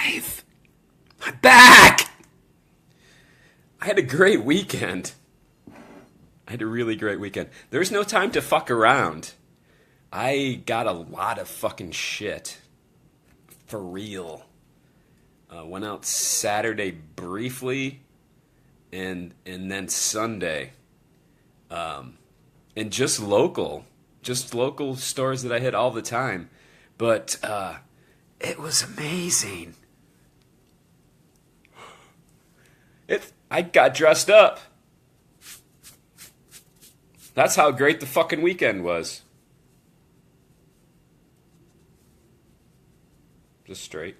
alive. I'm back. I had a great weekend. I had a really great weekend. There's no time to fuck around. I got a lot of fucking shit. For real. Went out Saturday briefly, and then Sunday. And just local stores that I hit all the time. But it was amazing. I got dressed up. That's how great the fucking weekend was. Just straight.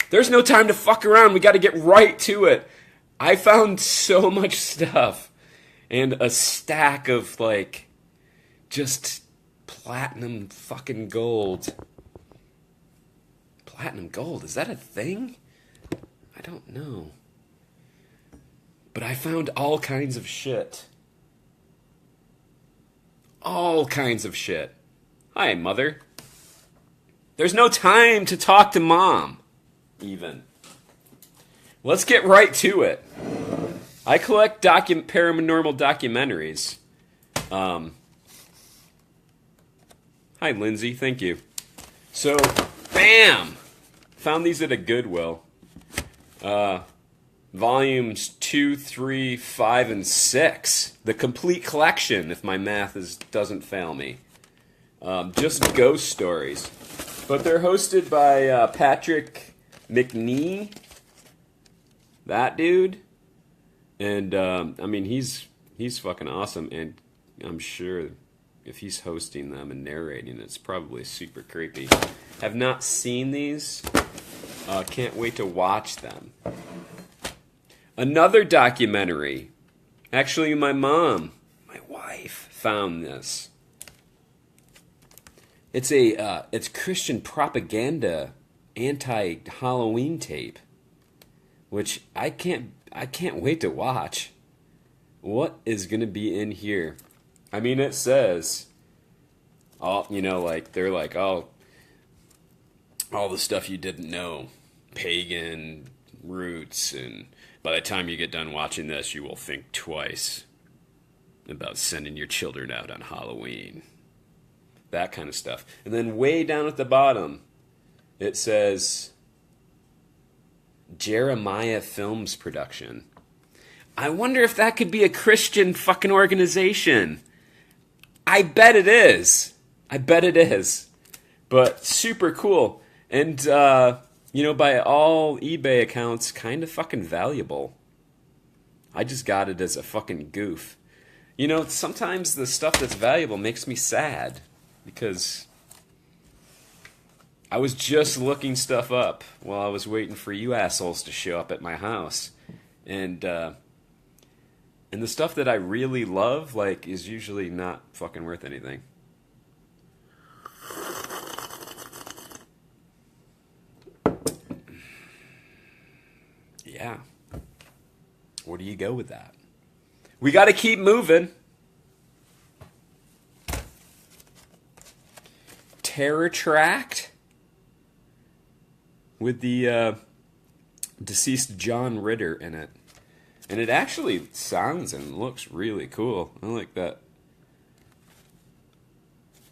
There's no time to fuck around. We got to get right to it. I found so much stuff. And a stack of, like, just platinum fucking gold. Platinum gold? Is that a thing? I don't know. But I found all kinds of shit. All kinds of shit. Hi, Mother. There's no time to talk to Mom, even. Let's get right to it. I collect paranormal documentaries. Hi, Lindsay. Thank you. So, bam! Found these at a Goodwill. Volumes 2, 3, 5, and 6. The complete collection, if my math doesn't fail me. Just ghost stories. But they're hosted by Patrick McNee. That dude. And, I mean, he's fucking awesome. And I'm sure if he's hosting them and narrating, it's probably super creepy. Have not seen these. Can't wait to watch them. Another documentary. Actually, my wife, found this. It's Christian propaganda anti-Halloween tape, which I can't wait to watch. What is gonna be in here? I mean, it says, all the stuff you didn't know, pagan roots, and by the time you get done watching this, you will think twice about sending your children out on Halloween. That kind of stuff. And then way down at the bottom, it says Jeremiah Films Production. I wonder if that could be a Christian fucking organization. I bet it is. But super cool. And, by all eBay accounts, kind of fucking valuable. I just got it as a fucking goof. Sometimes the stuff that's valuable makes me sad. Because I was just looking stuff up while I was waiting for you assholes to show up at my house. And the stuff that I really love, is usually not fucking worth anything. Yeah. Where do you go with that? We got to keep moving. Terror Tract with the deceased John Ritter in it. And it actually sounds and looks really cool. I like that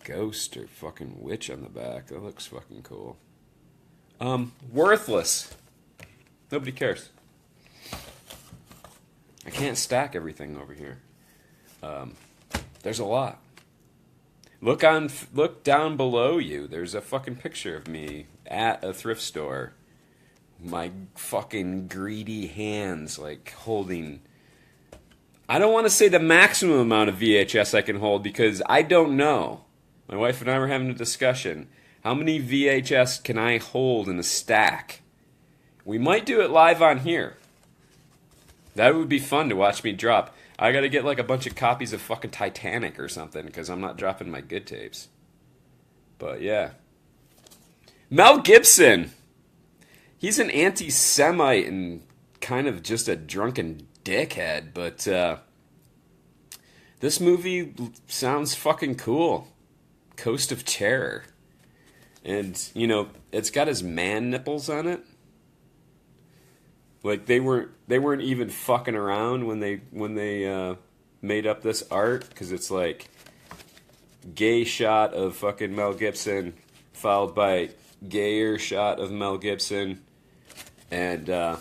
ghost or fucking witch on the back. That looks fucking cool. Worthless. Nobody cares. I can't stack everything over here. There's a lot. Look down below you. There's a fucking picture of me at a thrift store. My fucking greedy hands, holding... I don't want to say the maximum amount of VHS I can hold because I don't know. My wife and I were having a discussion. How many VHS can I hold in a stack? We might do it live on here. That would be fun to watch me drop. I gotta get a bunch of copies of fucking Titanic or something because I'm not dropping my good tapes. But yeah. Mel Gibson. He's an anti-Semite and kind of just a drunken dickhead, but this movie sounds fucking cool. Coast of Terror. And, you know, it's got his man nipples on it. Like, they weren't even fucking around when they made up this art, because it's like gay shot of fucking Mel Gibson followed by gayer shot of Mel Gibson. And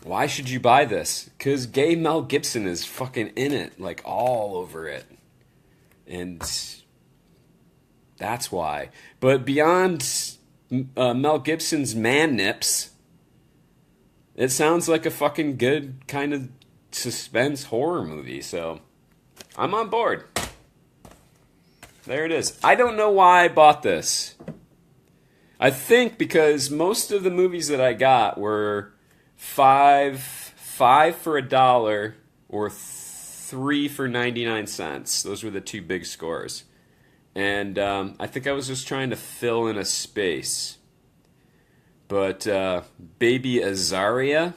why should you buy this? Because gay Mel Gibson is fucking in it, like all over it. And that's why. But beyond Mel Gibson's man nips, it sounds like a fucking good kind of suspense horror movie. So I'm on board. There it is. I don't know why I bought this. I think because most of the movies that I got were five for $1 or 3 for 99 cents. Those were the two big scores. And I think I was just trying to fill in a space. But Baby Azaria,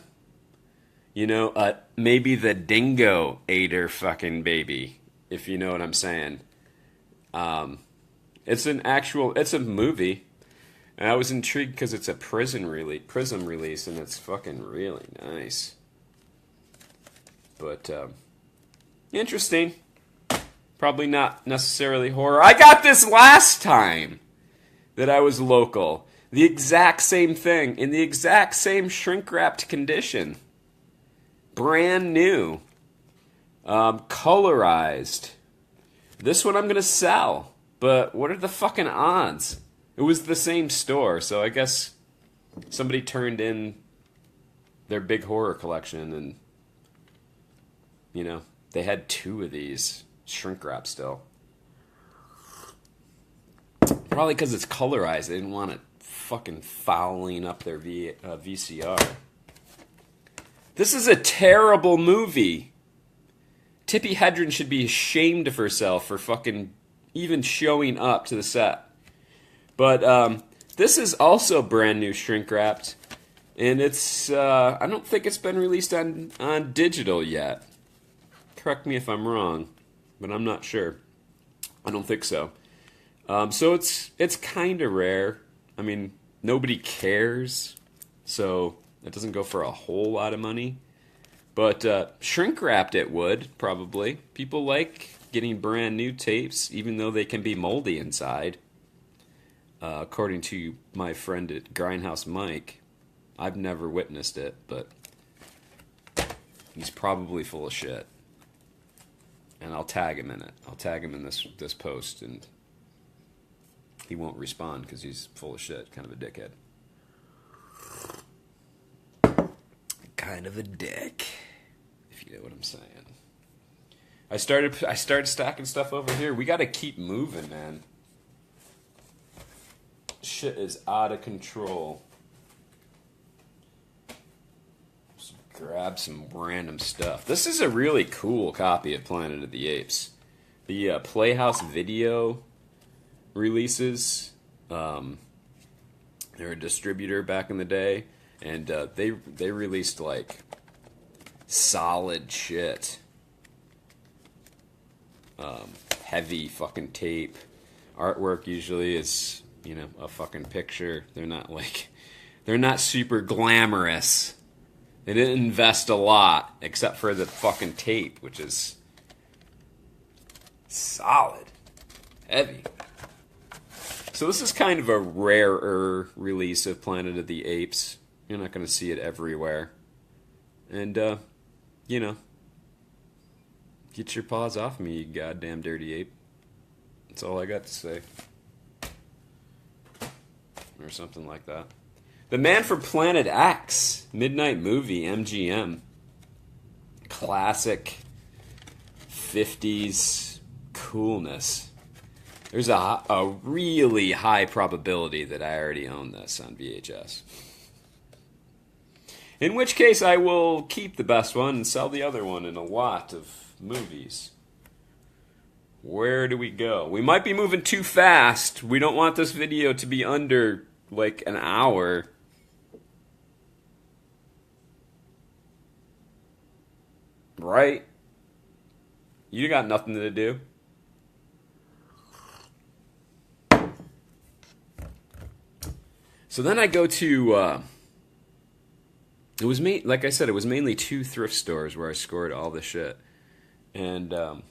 you know, maybe the dingo ate her fucking baby, if you know what I'm saying. It's a movie. And I was intrigued because it's a Prism release, and it's fucking really nice. But, interesting. Probably not necessarily horror. I got this last time that I was local. The exact same thing, in the exact same shrink-wrapped condition. Brand new. Colorized. This one I'm going to sell. But what are the fucking odds? It was the same store, so I guess somebody turned in their big horror collection and, you know, they had 2 of these shrink wrap still. Probably because it's colorized. They didn't want it fucking fouling up their VCR. This is a terrible movie. Tippi Hedren should be ashamed of herself for fucking even showing up to the set. But this is also brand new shrink wrapped, and it's I don't think it's been released on digital yet. Correct me if I'm wrong, but I'm not sure. I don't think so. So it's kind of rare. I mean, nobody cares, so it doesn't go for a whole lot of money. But shrink wrapped it would probably. People like getting brand new tapes, even though they can be moldy inside. According to my friend at Grindhouse Mike, I've never witnessed it, but he's probably full of shit. And I'll tag him in it. I'll tag him in this post, and he won't respond because he's full of shit. Kind of a dickhead. Kind of a dick, if you know what I'm saying. I started stacking stuff over here. We got to keep moving, man. Shit is out of control. Just grab some random stuff. This is a really cool copy of Planet of the Apes. The Playhouse Video releases. They're a distributor back in the day, and they released like solid shit. Heavy fucking tape. Artwork usually is, you know, a fucking picture. They're not super glamorous. They didn't invest a lot, except for the fucking tape, which is solid. Heavy. So this is kind of a rarer release of Planet of the Apes. You're not going to see it everywhere. And, you know, get your paws off me, you goddamn dirty ape. That's all I got to say. Or something like that. The Man from Planet X, Midnight Movie, MGM. Classic 50s coolness. There's a really high probability that I already own this on VHS. In which case I will keep the best one and sell the other one in a lot of movies. Where do we go? We might be moving too fast. We don't want this video to be under like an hour. Right? You got nothing to do. So then I go to, it was like I said, it was mainly 2 thrift stores where I scored all the shit. And the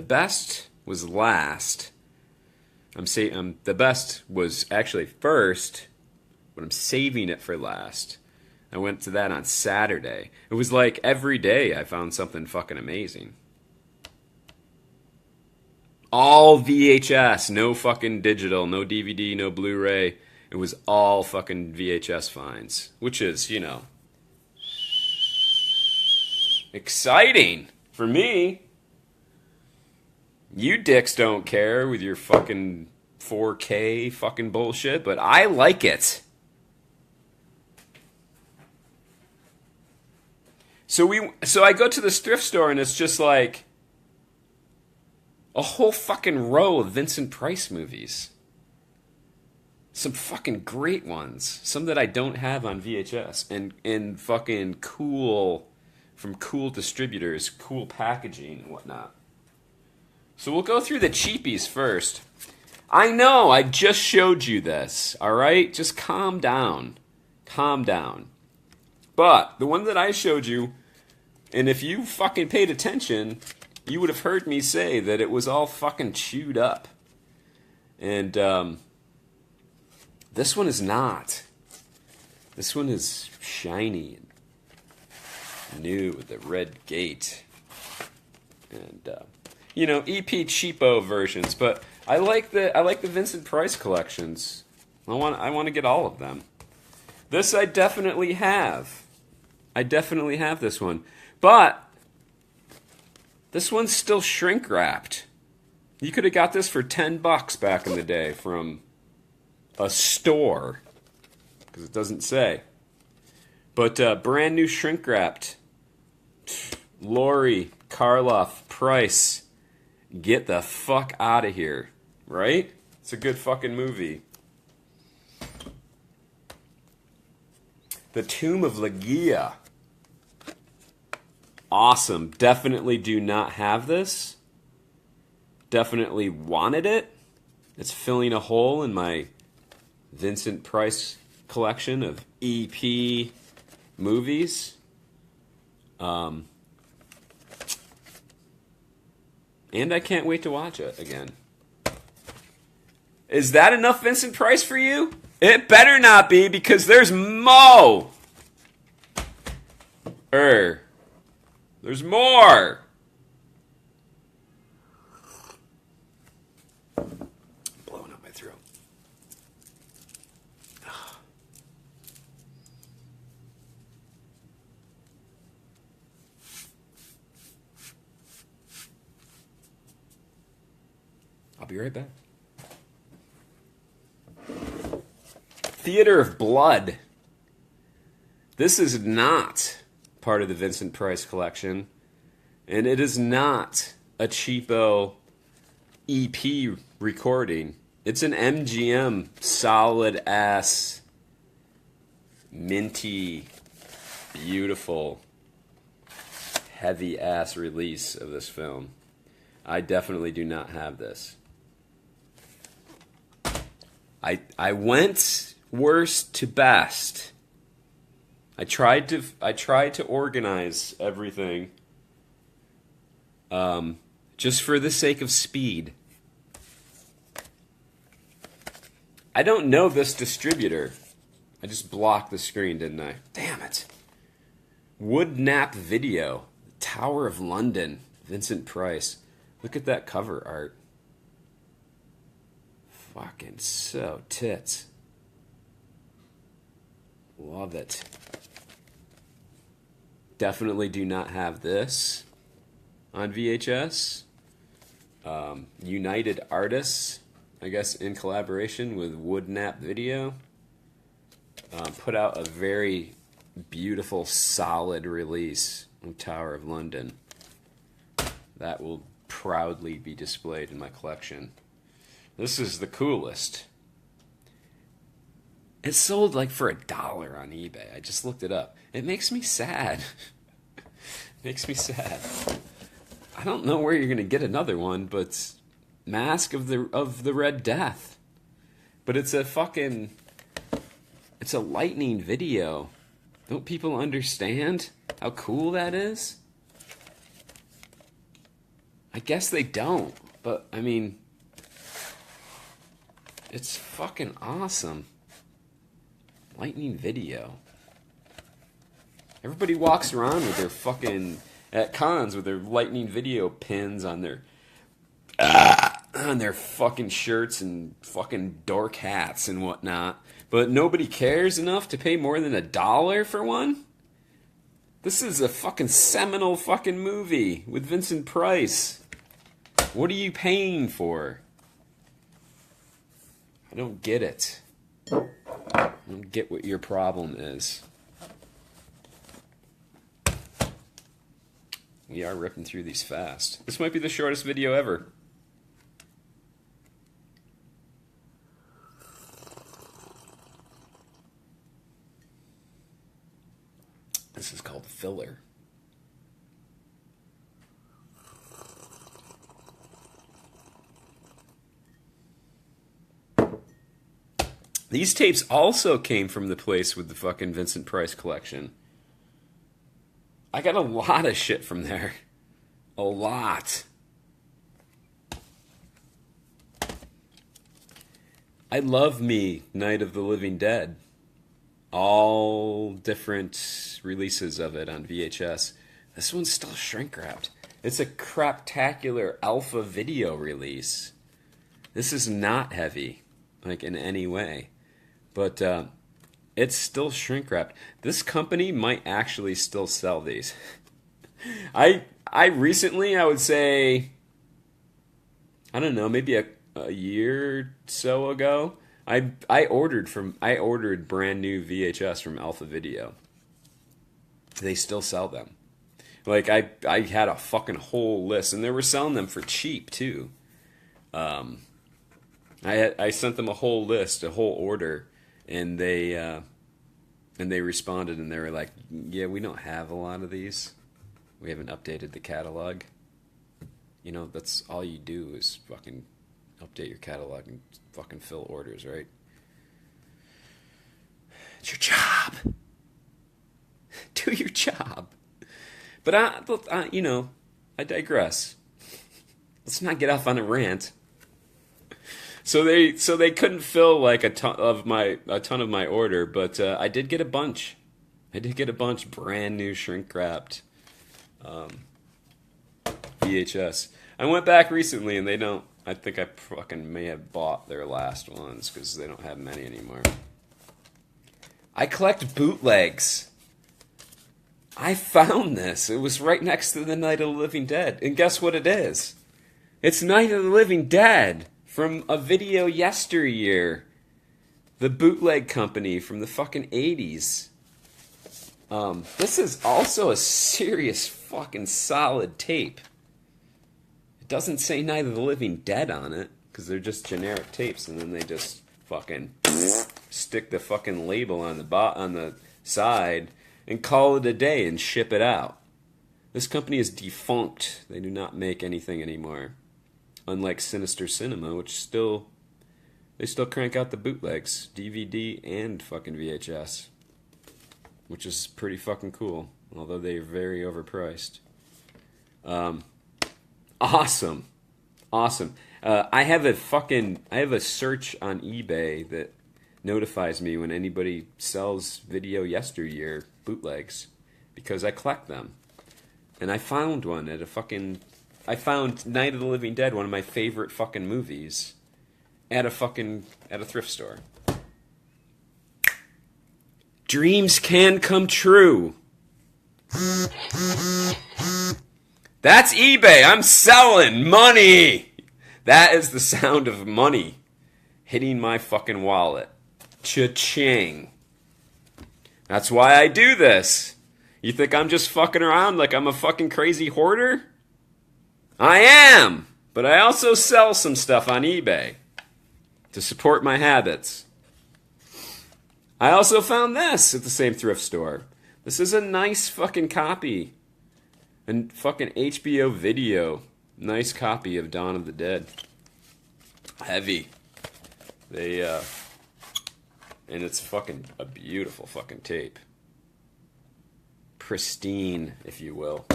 best was last. The best was actually first, but I'm saving it for last. I went to that on Saturday. It was like every day I found something fucking amazing. All VHS, no fucking digital, no DVD, no Blu-ray. It was all fucking VHS finds, which is, you know, exciting for me. You dicks don't care with your fucking 4K fucking bullshit, but I like it. So I go to this thrift store and it's just like a whole fucking row of Vincent Price movies. Some fucking great ones. Some that I don't have on VHS. And fucking cool, from cool distributors, cool packaging and whatnot. So we'll go through the cheapies first. I know, I just showed you this, alright? Just calm down. Calm down. But the one that I showed you, and if you fucking paid attention, you would have heard me say that it was all fucking chewed up. And this one is not. This one is shiny and new with the red gate. And you know, EP cheapo versions, but I like the Vincent Price collections. I want to get all of them. This I definitely have. I definitely have this one. But this one's still shrink wrapped. You could have got this for $10 back in the day from a store, because it doesn't say. But brand new shrink wrapped. Lori, Karloff, Price. Get the fuck out of here, right? It's a good fucking movie. The Tomb of Legia. Awesome. Definitely do not have this. Definitely wanted it. It's filling a hole in my Vincent Price collection of EP movies. And I can't wait to watch it again. Is that enough Vincent Price for you? It better not be, because there's mo. There's more. Blowing up my throat. I'll be right back. Theater of Blood. This is not part of the Vincent Price collection, and it is not a cheapo EP recording. It's an MGM solid ass, minty, beautiful, heavy ass release of this film. I definitely do not have this. I went worst to best. I tried to organize everything, just for the sake of speed. I don't know this distributor. I just blocked the screen, didn't I? Damn it. Woodnap Video, Tower of London, Vincent Price. Look at that cover art. Fucking so tits. Love it. Definitely do not have this on VHS. United Artists, I guess in collaboration with Woodnap Video, put out a very beautiful, solid release of Tower of London. That will proudly be displayed in my collection. This is the coolest. It sold like for $1 on eBay. I just looked it up. It makes me sad. Makes me sad. I don't know where you're gonna get another one, but Mask of the Red Death. But it's a fucking... It's a lightning video. Don't people understand how cool that is? I guess they don't. But, I mean... It's fucking awesome. Lightning video. Everybody walks around with their fucking... At cons with their lightning video pins on their fucking shirts and fucking dork hats and whatnot. But nobody cares enough to pay more than $1 for one? This is a fucking seminal fucking movie with Vincent Price. What are you paying for? I don't get it. I don't get what your problem is. We are ripping through these fast. This might be the shortest video ever. This is called filler. These tapes also came from the place with the fucking Vincent Price collection. I got a lot of shit from there. A lot. I love me Night of the Living Dead. All different releases of it on VHS. This one's still shrink wrapped. It's a craptacular alpha video release. This is not heavy, like in any way. But it's still shrink wrapped. This company might actually still sell these. I recently, I would say, I don't know, maybe a year or so ago, I ordered brand new VHS from Alpha Video. They still sell them. Like I had a fucking whole list, and they were selling them for cheap too. I sent them a whole list, a whole order, and they responded, and they were like, "Yeah, we don't have a lot of these. We haven't updated the catalog." You know, that's all you do is fucking update your catalog and fucking fill orders, right? It's your job. Do your job. But I digress. Let's not get off on a rant. So they couldn't fill like a ton of my order, but I did get a bunch. I did get a bunch brand new shrink wrapped VHS. I went back recently and they don't. I think I fucking may have bought their last ones because they don't have many anymore. I collect bootlegs. I found this. It was right next to the Night of the Living Dead. And guess what it is? It's Night of the Living Dead from a video yesteryear. The bootleg company from the fucking 80s. This is also a serious fucking solid tape. It doesn't say Night of the Living Dead on it, because they're just generic tapes, and then they just fucking stick the fucking label on the side and call it a day and ship it out. This company is defunct. They do not make anything anymore. Unlike Sinister Cinema, which they still crank out the bootlegs, DVD and fucking VHS, which is pretty fucking cool, although they are very overpriced. Awesome. I have a search on eBay that notifies me when anybody sells video yesteryear bootlegs, because I collect them. And I found one I found Night of the Living Dead, one of my favorite fucking movies, at a thrift store. Dreams can come true. That's eBay. I'm selling money. That is the sound of money hitting my fucking wallet. Cha-ching. That's why I do this. You think I'm just fucking around like I'm a fucking crazy hoarder? I am. But I also sell some stuff on eBay to support my habits. I also found this at the same thrift store. This is a nice fucking copy. And fucking HBO video. Nice copy of Dawn of the Dead. Heavy. They And it's fucking a beautiful fucking tape. Pristine, if you will.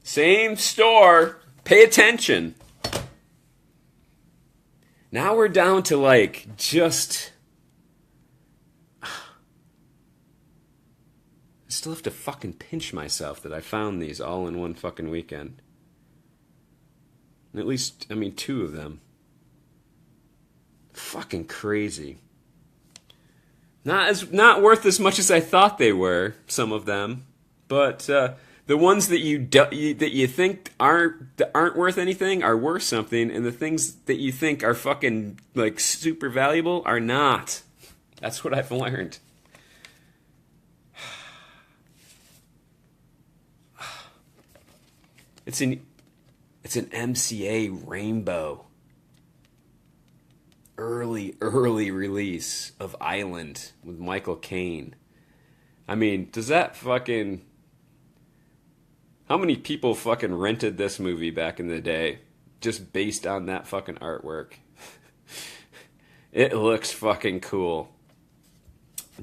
Same store. Pay attention. Now we're down to like just... I still have to fucking pinch myself that I found these all in one fucking weekend. At least, I mean, 2 of them. Fucking crazy. Not worth as much as I thought they were, some of them. But the ones that you think aren't worth anything are worth something, and the things that you think are fucking like super valuable are not. That's what I've learned. It's an MCA Rainbow. Early release of Island with Michael Caine. I mean, does that fucking... How many people fucking rented this movie back in the day just based on that fucking artwork? It looks fucking cool.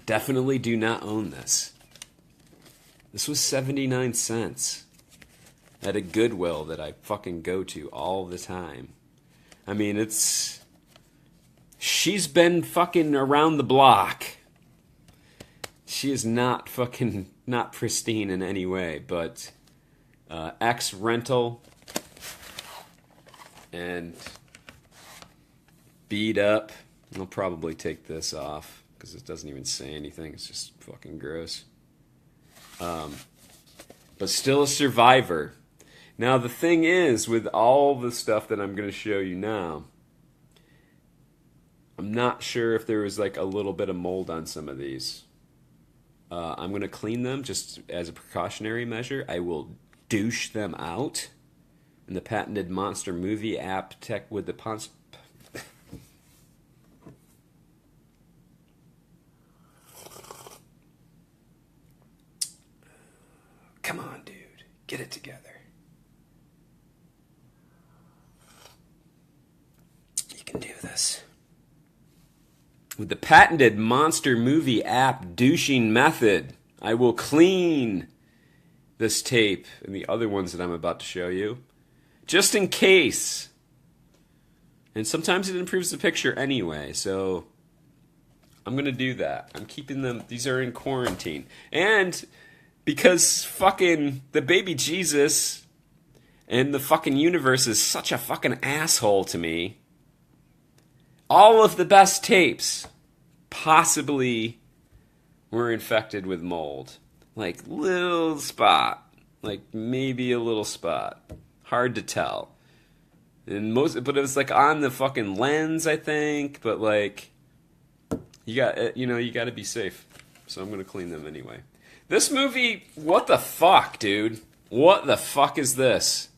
Definitely do not own this. This was 79 cents at a Goodwill that I fucking go to all the time. I mean, it's... She's been fucking around the block. She is not fucking, not pristine in any way, but X rental and beat up. I'll probably take this off because it doesn't even say anything. It's just fucking gross. But still a survivor. Now the thing is, with all the stuff that I'm going to show you now, I'm not sure if there was like a little bit of mold on some of these. I'm going to clean them just as a precautionary measure. I will douche them out in the patented Monster Movie app tech with the Pons. Come on, dude. Get it together. You can do this. With the patented Monster Movie app douching method, I will clean this tape and the other ones that I'm about to show you, just in case. And sometimes it improves the picture anyway, so I'm going to do that. I'm keeping them, these are in quarantine. And because fucking the baby Jesus and the fucking universe is such a fucking asshole to me, all of the best tapes possibly were infected with mold. Like, little spot. Like, maybe a little spot. Hard to tell. But it was, like, on the fucking lens, I think. But, like, you got to be safe. So I'm going to clean them anyway. This movie, what the fuck, dude? What the fuck is this?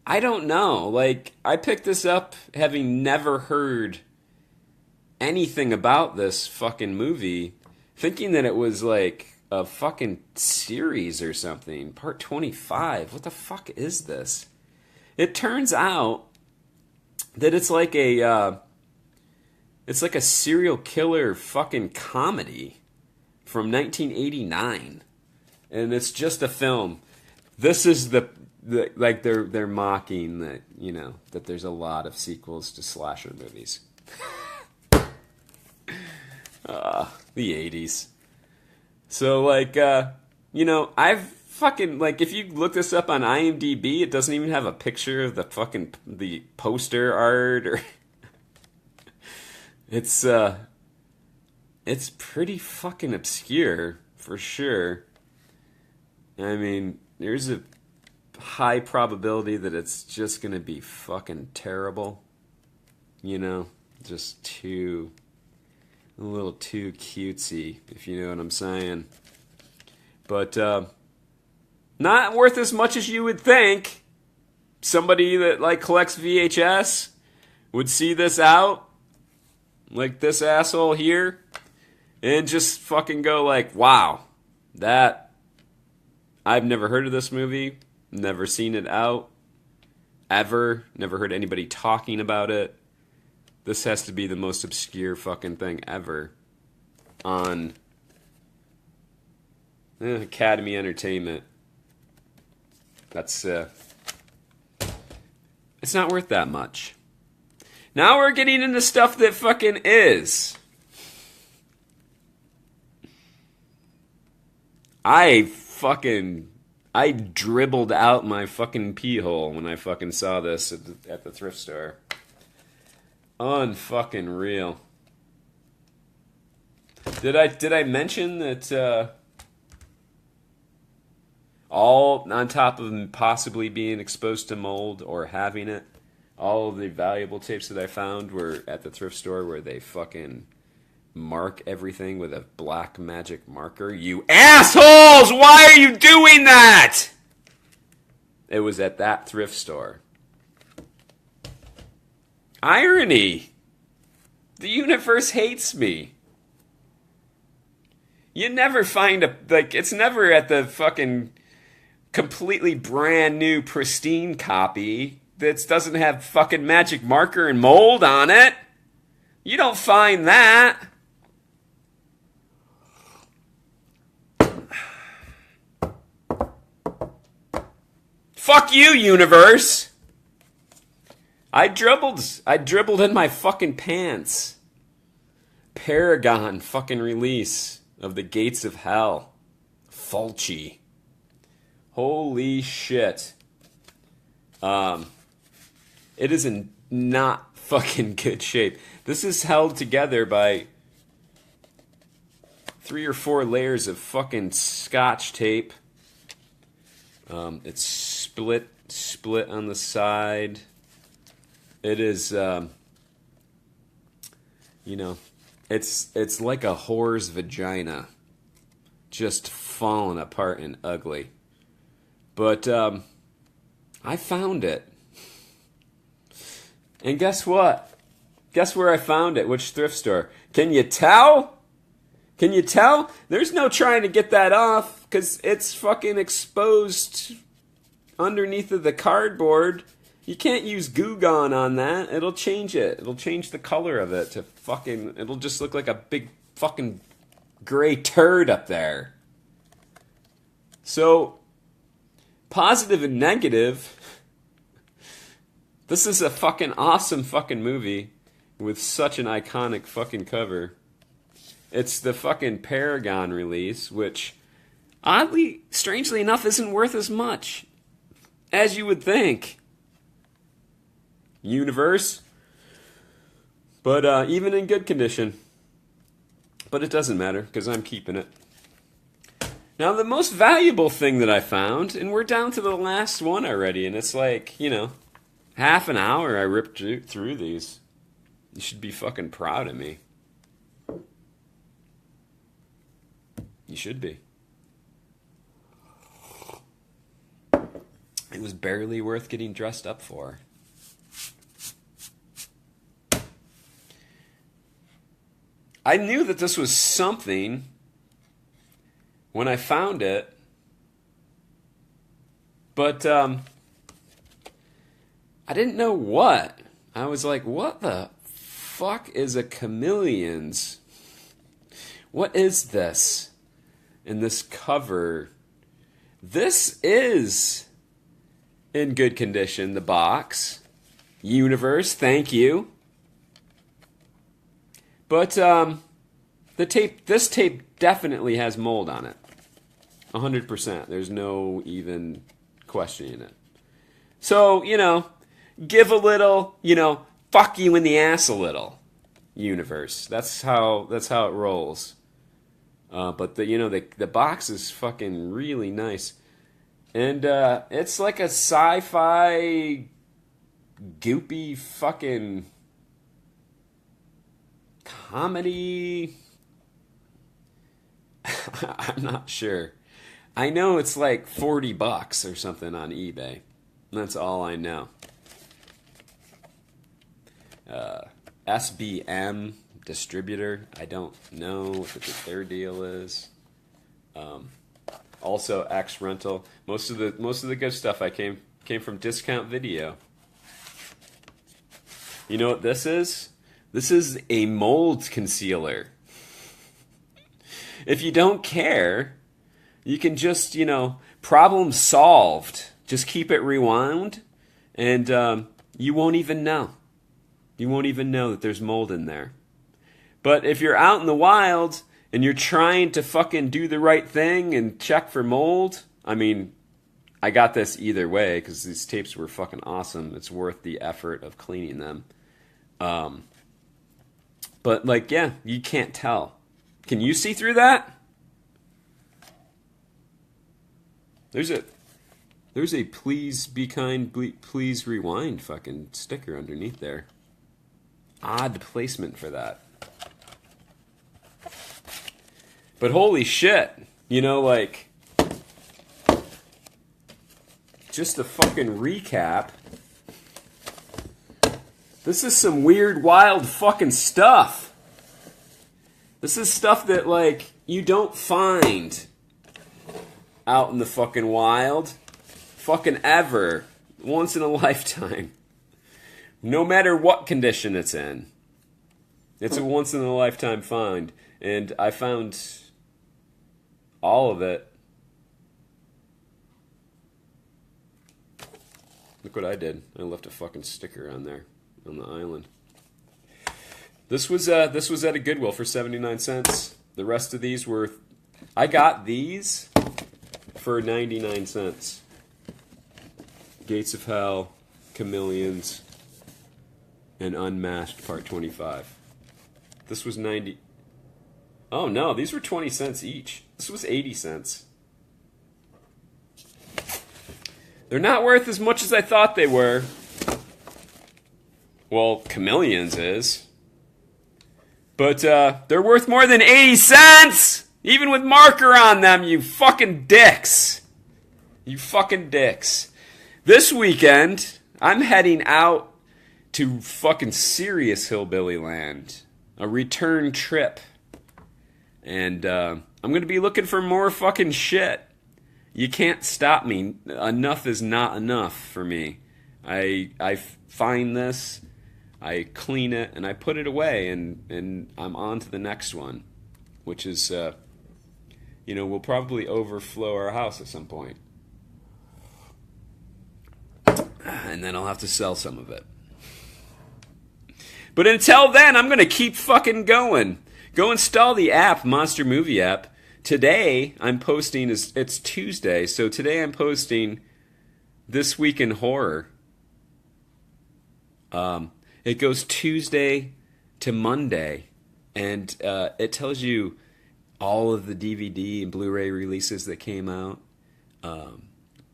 I don't know. Like, I picked this up having never heard anything about this fucking movie, thinking that it was like a fucking series or something. Part 25. What the fuck is this? It turns out that it's like a serial killer fucking comedy from 1989, and it's just a film. This is the like they're mocking that, you know, that there's a lot of sequels to slasher movies. The 80s. So, like, you know, I've fucking, like, if you look this up on IMDb, it doesn't even have a picture of the poster art, or... It's pretty fucking obscure, for sure. I mean, there's a high probability that it's just gonna be fucking terrible. You know? Just a little too cutesy, if you know what I'm saying. But, not worth as much as you would think. Somebody that, like, collects VHS would see this out, like this asshole here, and just fucking go like, wow, I've never heard of this movie, never seen it out, ever, never heard anybody talking about it. This has to be the most obscure fucking thing ever on Academy Entertainment. That's it's not worth that much. Now we're getting into stuff that fucking is. I dribbled out my fucking pee hole when I fucking saw this at the thrift store. Unfucking real. Did I mention that all on top of possibly being exposed to mold or having it, all of the valuable tapes that I found were at the thrift store where they fucking mark everything with a black magic marker? You assholes! Why are you doing that? It was at that thrift store. Irony. The universe hates me. You never find it's never at the fucking completely brand new pristine copy that doesn't have fucking magic marker and mold on it. You don't find that. Fuck you, universe. I dribbled in my fucking pants. Paragon fucking release of the Gates of Hell. Fulci. Holy shit. It is in not fucking good shape. This is held together by 3 or 4 layers of fucking scotch tape. It's split on the side. It is, it's like a whore's vagina, just falling apart and ugly. But I found it, and guess what? Guess where I found it? Which thrift store? Can you tell? Can you tell? There's no trying to get that off because it's fucking exposed underneath of the cardboard. You can't use Goo Gone on that. It'll change it. It'll change the color of it to fucking... It'll just look like a big fucking gray turd up there. So, positive and negative. This is a fucking awesome fucking movie with such an iconic fucking cover. It's the fucking Paragon release, which, oddly, strangely enough, isn't worth as much as you would think. Universe. But even in good condition. But it doesn't matter, because I'm keeping it. Now, the most valuable thing that I found, and we're down to the last one already, and it's like, half an hour I ripped through these. You should be fucking proud of me. You should be. It was barely worth getting dressed up for. I knew that this was something when I found it, but I didn't know what. I was like, what the fuck is a chameleon's? What is this? In this cover, this is in good condition, the box. Universe, thank you. But this tape definitely has mold on it. 100%. There's no even questioning it. So, give a little, fuck you in the ass a little, universe. That's how it rolls. But the box is fucking really nice. And it's like a sci-fi goopy fucking comedy. I'm not sure. I know it's like $40 or something on eBay. That's all I know. SBM distributor. I don't know what their deal is. Also X Rental. Most of the good stuff I came from Discount Video. You know what this is? This is a mold concealer. If you don't care, you can just, problem solved. Just keep it rewound, and you won't even know. You won't even know that there's mold in there. But if you're out in the wild and you're trying to fucking do the right thing and check for mold, I mean, I got this either way because these tapes were fucking awesome. It's worth the effort of cleaning them. But, yeah, you can't tell. Can you see through that? There's a please be kind, please rewind fucking sticker underneath there. Odd placement for that. But holy shit, just a fucking recap. This is some weird, wild fucking stuff. This is stuff that, you don't find out in the fucking wild. Fucking ever. Once in a lifetime. No matter what condition it's in. It's a once in a lifetime find. And I found all of it. Look what I did. I left a fucking sticker on there. On the island. This was at a Goodwill for 79 cents. The rest of these were... I got these for 99 cents. Gates of Hell, Chameleons, and Unmasked Part 25. This was 90... Oh no, these were 20 cents each. This was 80 cents. They're not worth as much as I thought they were. Well, Chameleons is. But they're worth more than 80 cents! Even with marker on them, you fucking dicks. You fucking dicks. This weekend, I'm heading out to fucking serious hillbilly land. A return trip. And I'm going to be looking for more fucking shit. You can't stop me. Enough is not enough for me. I find this, I clean it, and I put it away, and I'm on to the next one. Which is, will probably overflow our house at some point. And then I'll have to sell some of it. But until then, I'm going to keep fucking going. Go install the app, Monster Movie app. Today, I'm posting, it's Tuesday, so today I'm posting This Week in Horror. It goes Tuesday to Monday, and it tells you all of the DVD and Blu-ray releases that came out,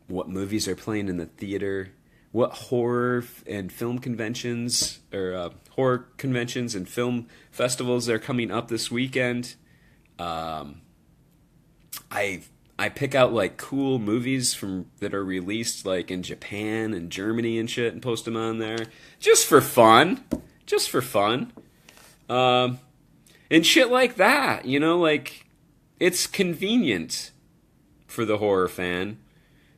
what movies are playing in the theater, what horror and film conventions, or horror conventions and film festivals are coming up this weekend. I pick out cool movies that are released in Japan and Germany and shit and post them on there just for fun. And shit like that, it's convenient for the horror fan.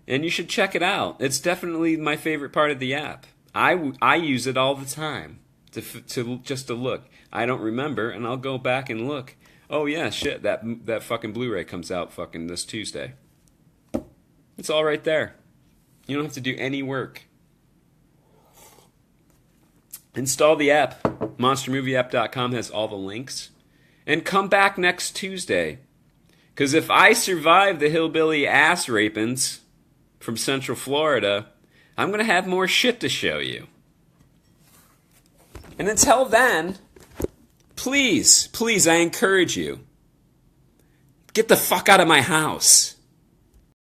And you should check it out. It's definitely my favorite part of the app. I use it all the time to look. I don't remember, and I'll go back and look. Oh yeah, shit, that fucking Blu-ray comes out fucking this Tuesday. It's all right there. You don't have to do any work. Install the app. MonsterMovieApp.com has all the links. And come back next Tuesday. Because if I survive the hillbilly ass rapings from Central Florida, I'm going to have more shit to show you. And until then, please, I encourage you, get the fuck out of my house.